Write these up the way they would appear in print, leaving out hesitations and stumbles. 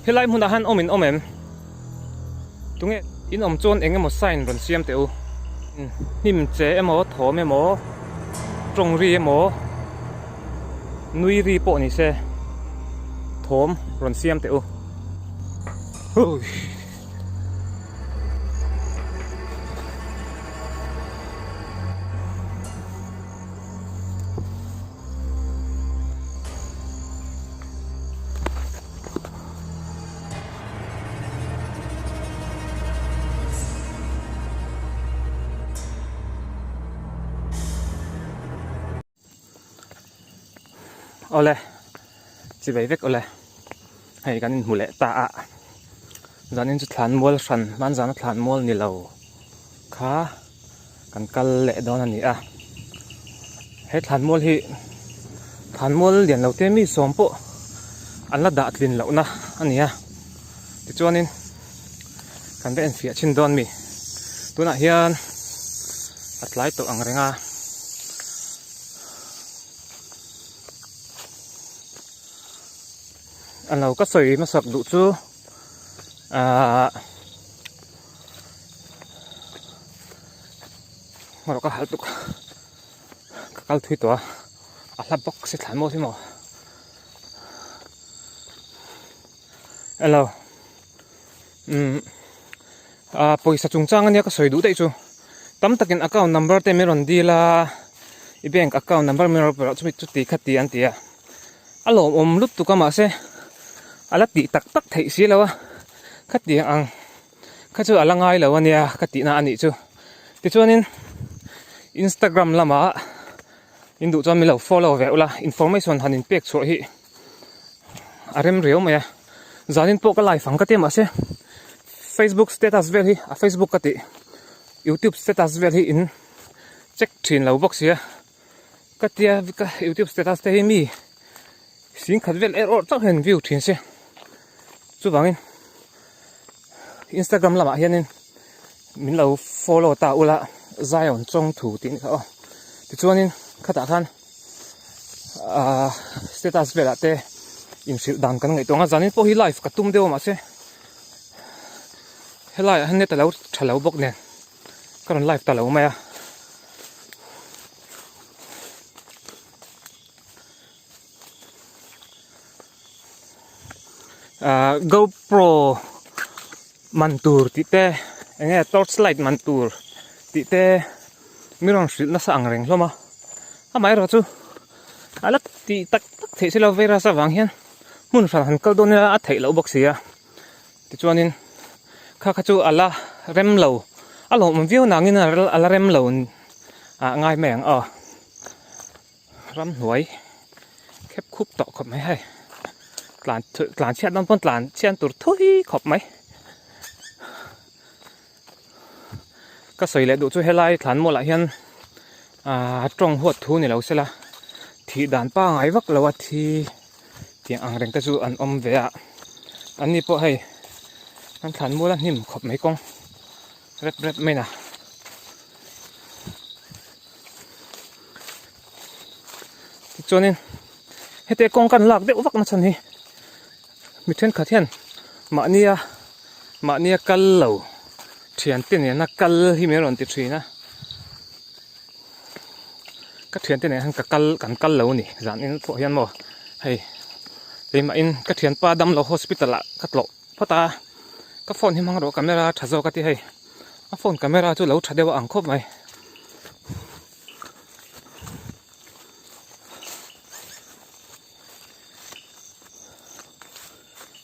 helai mun han omin omem tunge in om chon engemaw sign ron siam teu hnim che emaw thawm emaw tong ri emaw nui ri pawh ni se thawm ron siam teu ole chỉ vậy vết ole hay cái mù lệ ta ạ giờ nên chút Thlanmual sẵn bán giá nó Thlanmual nì lầu khá cần cân lệ đó là nì à hết Thlanmual hi Thlanmual liền lầu tên mi xóm bộ anh là đã liền lầu na anh nì à thì cho nên cần bên phía trên đòn mi tôi nãy hiền at lại tổ ăn renga anh lâu có sợi mà sập đủ chú mà nó có hal tục các thứ đó là bóc sẽ Thlanmual thế mà anh lâu pойsa chung chang ania ka soi du dei chu tam takin account number te meron di la I bank account number meron per chu chu ti khati an tia alo om lut tu kama se ala ti tak tak thei si lawa khati ang kha chu ala ngai lawa nia khati na ani chu ti chuanin Instagram lama indu chu mi lo follow ve ula information hanin pek chu hi arem reu maya zanin po ka live ang ka te ma se Facebook status vel hi a Facebook kati YouTube status vel hi in check thin lo box ya katia ka YouTube status te hi mi sin khat vel error tak hen view thin se chu bangin Instagram lama hianin min lo follow ta ula zion chong thu tin kha ti chuanin khata khan status vel ate in sil dan kan ngai tonga zanin po hi live ka tum deu ma se helai han net alo thalo bok ne karon live ta lo maya GoPro mantur ti te enge torchlight mantur ti te mirong sil na sang reng hloma amai ro chu alat ti tak tak the silo vera sa wang hian mun ran han kal don a thei lo bok sia ti chuanin kha kha chu ala rem lo alo mon view nangin ala rem lo ngai meng ram hnuai khép khup to khop mai hai tlan chiat non pon tlan chian tur thui khop mai ka soi le du chu helai Thlanmual la hian trong huat thu ni lo sela thi dan pa ngai vak lo a thi tiang ang reng ta chu an om ve a an ni po hei an Thlanmual nim khop mai kong rep rep mai na chonin hete kong kan lak deuh vak na chan hi mi then kha thian ma nia kal lo thian te ne na kal hi me ron ti thina ka thian te ne han ka kan kal lo ni zan in pho hian mo hei leima in ka thian pa dam lo hospital a khatlo phata ka phone hi mang ro camera thazo ka ti hei a phone camera chu lo thadewa ang khop mai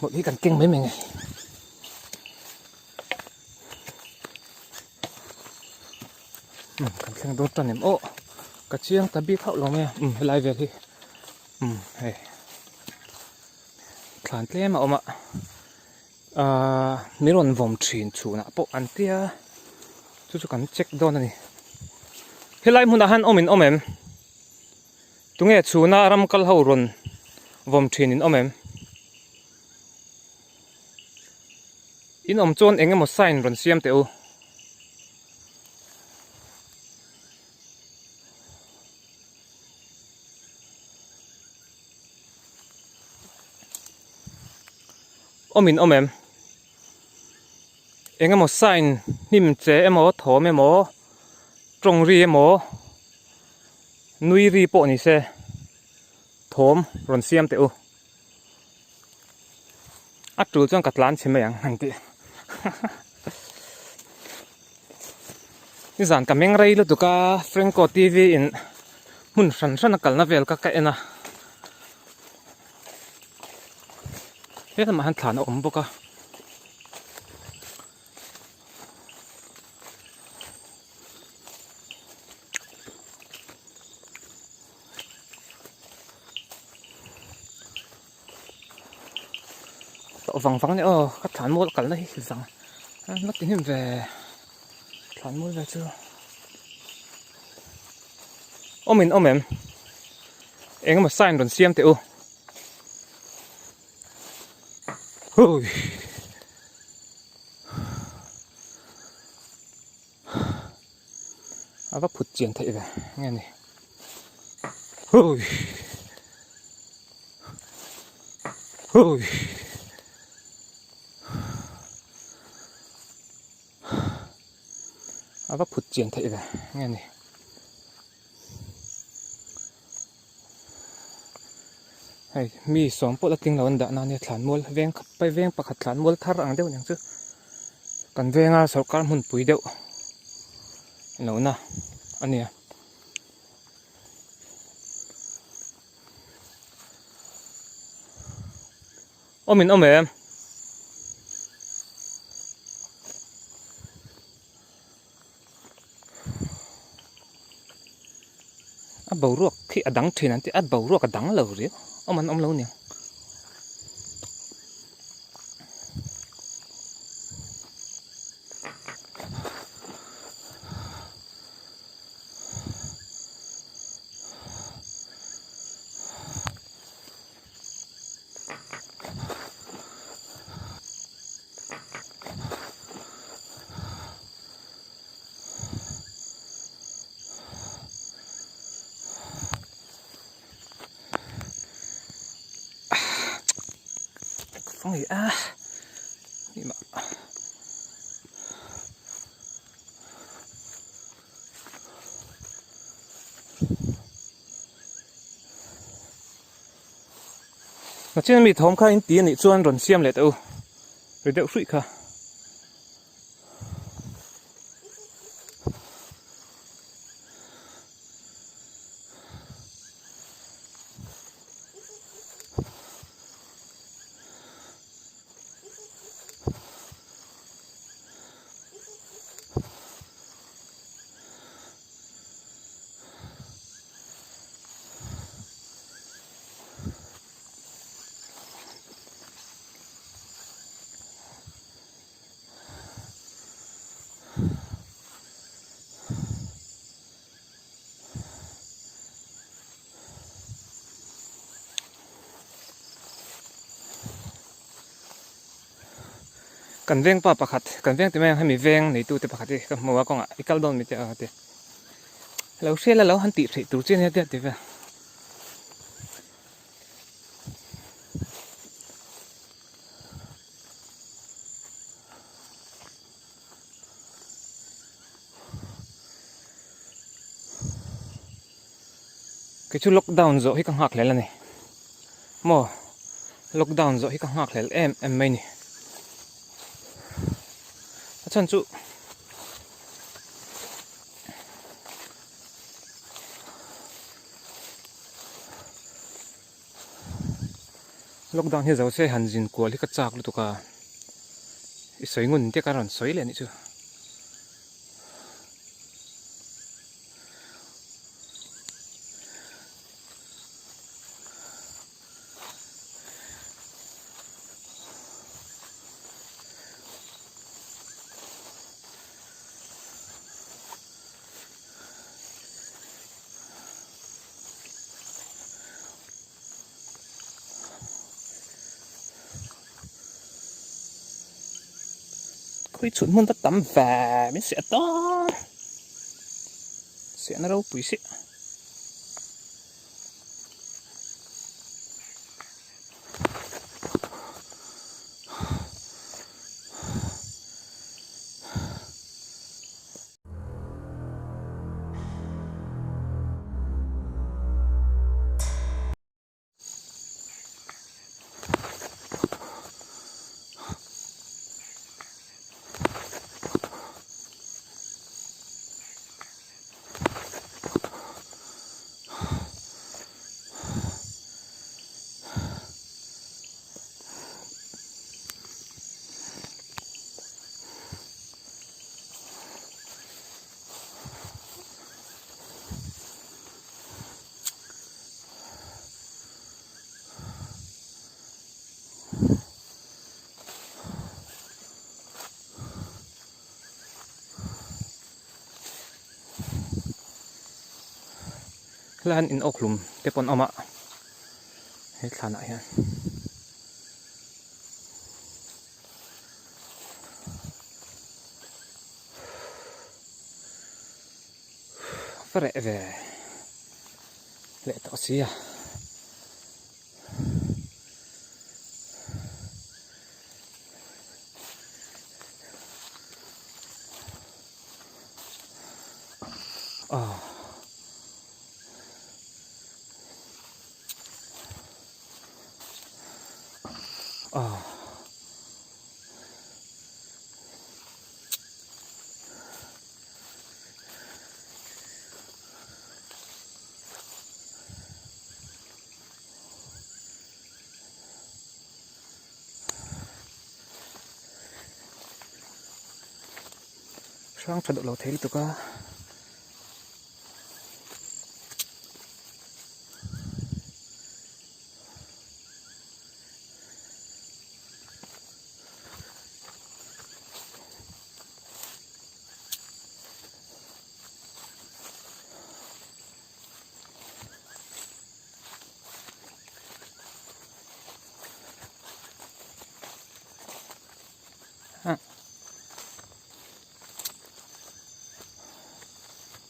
một cái cần kinh mấy mình này cần kinh đốt tròn em ô cả chiang ta biết hậu lòng em lại về đi hey thản thế mà ông ạ mấy lần vòng chuyển chủ nè bộ anh tia chú cần check đòn này hiện lại muốn han ôm em tung nghe chủ na ram kal hậu run vòng chuyển ôm em in om chon engemaw sign ron siam teu omin omem engemaw sign hnim che emaw thawm emaw tawngri emaw nui ri pawh ni se thawm rawn siam te u a tul chuan ka tlan chim mai ang han tih ni zan ka meng rei lutuka Franco TV in hmun hran hran a kalna vel ka ka ena hetama han thlan a awm bawk a vòng vắng nữa các thán mua cả lấy rằng nó tính thêm về thán mua về chưa ôm em mà sai rồi xem tiểu ôi à vấp phụt triển thị về nghe này ôi ôi à vấp phụt triển thị về nghe này hay mi sống bộ là kinh là ổn đã nào nè Thlanmual ven bay ven bạc Thlanmual thar ang đeo nhang chứ cần ven à sau cả hun bụi đeo lâu na anh nè ôm em bầu ruột khi ở đắng thì nanti bầu ruột ở đắng lâu rồi ông lâu nè phong gì à gì mà nó trên bị thốn khai tiền thì chuan rồi xem lại đâu rồi đậu suy cả cần veng pa pakhat cần veng ti mai hami veng nei tu te pakhat ti ka hmawa konga ikal don mi te a te lo shela lo han ti thei tur chen he te ve cái chu lockdown zo hi ka hak lela ni mo lockdown zo hi ka hak lel em mai ni chân trụ lockdown hi zo se han jin ko li ka chak lu tuka i soi ngun te ka ron soi le ni chu cái chuột muốn tắt tắm về mới sẽ to sẽ nó đâu bụi sẽ lan in oklum te pon oma he thlana hian fare ve le to sia sang chadok lo thei lutuka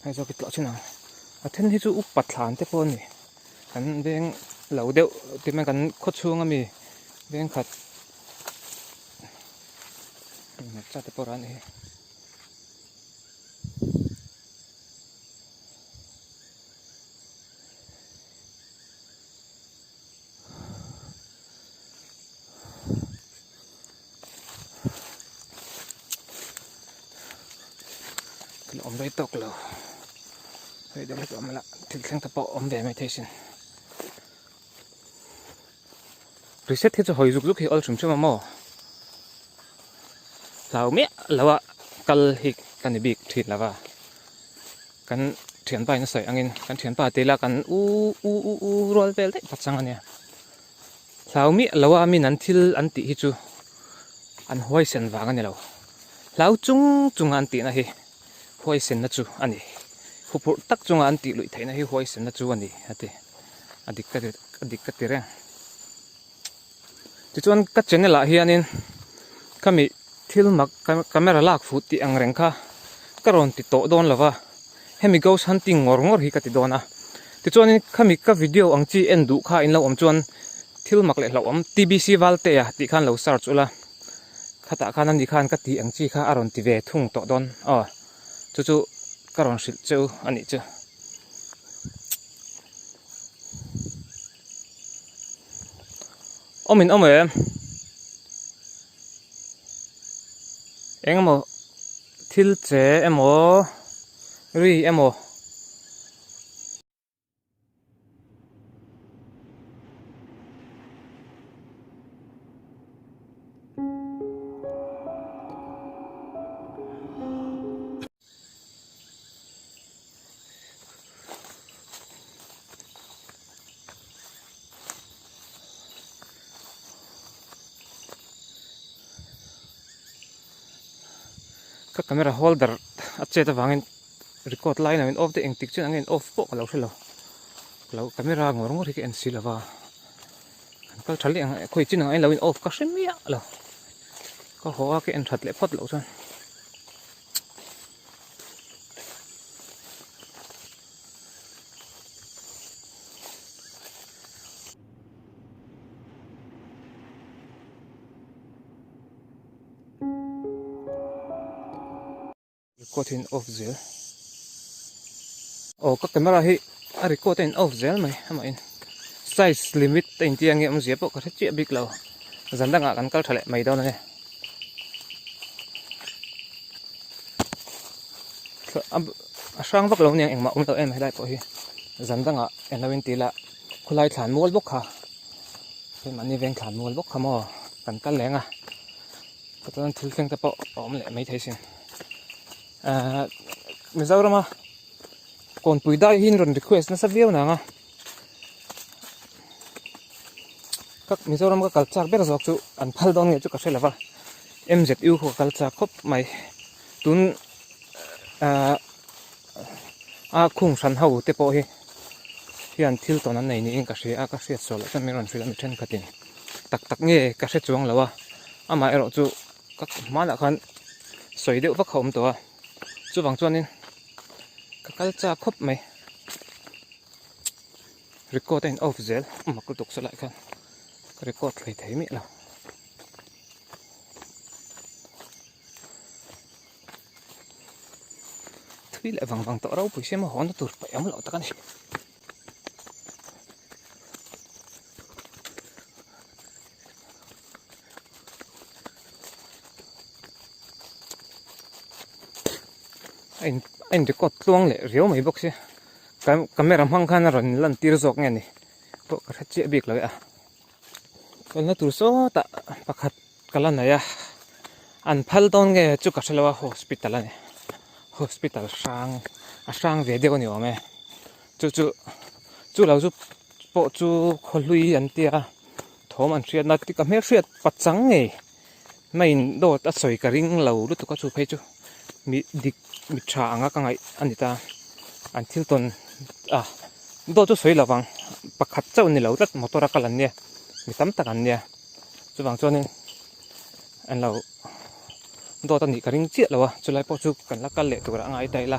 hay do kit lo china a then hi chu upat thlan te pon ni kan beng lo deuh ti man kan khaw chhung ami beng khat cha te poran hi om dai tok lo hei dai tok mala thil thleng ta po om ve mai theisin reset hi chu hoi zuk zuk hi ol chum chuma mo lau me lawa kal hi kan bik thit lawa kan thian pai na sai angin kan thian pa te la kan u rol vel te pachang ania lau mi lawa mi nan thil an ti hi chu an hoi sen wang ani lo lau chung an ti na hi hoi sen na chu ani phupur tak chunga an ti lui theina hi hoi sen na chu ani ate adik ka tireng ti chuan ka channel a hianin kami thil mak camera lak fu ti ang reng kha karon ti to don lawa hemi ghost hunting ngor hi ka ti dona ti chuan kami ka video ang chi en du kha in lo om chuan thil mak le lo om tbc walte ya ti khan lo search ula khata khan ani khan ka ti ang chi kha aron ti ve thung to don chu karon sil cheu ani chu omin ome engmo thil che emo ri emo ka camera holder ache ta wangin record line in off the engtik chen angin off po lo thelo lo camera ngor hi ke en silawa kan kal thali ang khoi chin ang ai lo in off ka hrimia lo ka hoa ke en that le phot lo chan recording off zel ka camera hi a recording off zel mai ama in size limit te in tiang em zia po ka chi big lo zandanga kan kal thale mai do na ne asang bak lo niang engma lo em helai po hi zandanga enawin tila khulai thlanmual bok kha pe mani veng thlanmual bok kha mo kan kal lenga paton thil thleng ta po om le mai thaisin Mizo kon pui dai hin ron request na sa view na nga các Mizoram ka culture ber zok chu an phal don nge chu ka selawa MZU ko culture khop mai tun a khung san hau te po hi hian thil ton an nei ni in ka hria ka hriat sawl chan mi ron hria mi then khatin tak tak nge ka hre chuang lawa ama ero chu ka mana khan soi deuh vak khom to a chuwang chuanin ka kal cha khop mai record in off zel ma ku tuk salai khan record thlei thei mi lo thui le wang to rau puise ma hon tur pa am lo ta kan anh record tuang le riau mai bok se camera hmang khan ron lan tir zok nge ni to ka che bik lo ya kal na tur so ta pakhat kalan ya an phal don nge chu ka thelawa hospital ani hospital sang ve de ko ni ome chu lo chu po chu kholui an tia thom an hriat na ti ka me hriat pachang nge main do ta soi ka ring lo lu tu ka chu phei chu mi dik mi tha anga ka ngai anita an thil ton do chu soi lawang pakhat chau ni lo tat motora kalan nia mi tam tak an nia chuwang chuanin an lo do ta ni ka ring chiat lawa chulai po chu kan la kal le tur angai tai la